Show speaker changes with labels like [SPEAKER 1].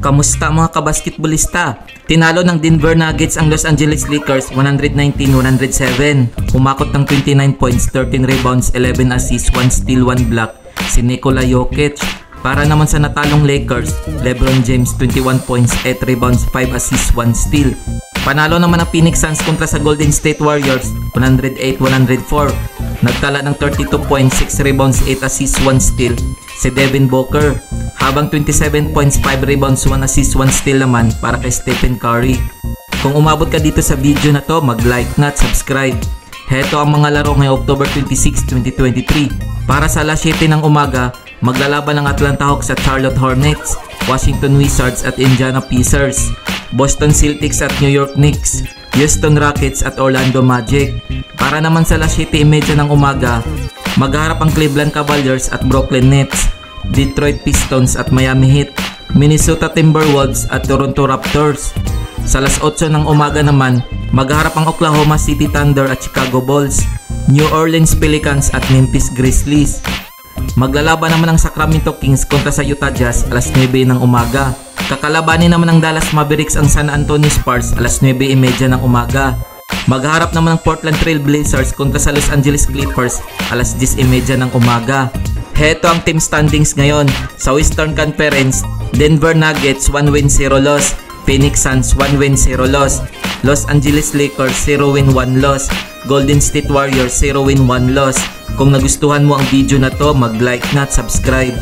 [SPEAKER 1] Kamusta mga kabasketballista? Tinalo ng Denver Nuggets ang Los Angeles Lakers 119-107. Umakot ng 29 points, 13 rebounds, 11 assists, 1 steal, 1 block si Nikola Jokic. Para naman sa natalong Lakers, LeBron James 21 points, 8 rebounds, 5 assists, 1 steal. Panalo naman ang Phoenix Suns kontra sa Golden State Warriors 108-104. Nagtala ng 32 points, 6 rebounds, 8 assists, 1 steal si Devin Booker. Habang 27 points, 5 rebounds, 1 assist, 1 steal naman para kay Stephen Curry. Kung umabot ka dito sa video na to, mag-like na at subscribe. Heto ang mga laro ngayong October 26, 2023. Para sa alas 7 ng umaga, maglalaban ang Atlanta Hawks at Charlotte Hornets, Washington Wizards at Indiana Pacers, Boston Celtics at New York Knicks, Houston Rockets at Orlando Magic. Para naman sa alas 7:30 ng umaga, maghaharap ang Cleveland Cavaliers at Brooklyn Nets, Detroit Pistons at Miami Heat, Minnesota Timberwolves at Toronto Raptors. Sa alas 8 ng umaga naman, maghaharap ang Oklahoma City Thunder at Chicago Bulls, New Orleans Pelicans at Memphis Grizzlies. Maglalaban naman ang Sacramento Kings kontra sa Utah Jazz alas 9 ng umaga. Kakalabanin naman ng Dallas Mavericks ang San Antonio Spurs alas 9:30 ng umaga. Maghaharap naman ang Portland Trail Blazers kontra sa Los Angeles Clippers alas 10:30 ng umaga. Heto ang team standings ngayon. Sa Western Conference, Denver Nuggets 1 win 0 loss, Phoenix Suns 1 win 0 loss, Los Angeles Lakers 0 win 1 loss, Golden State Warriors 0 win 1 loss. Kung nagustuhan mo ang video na to, mag-like na at subscribe.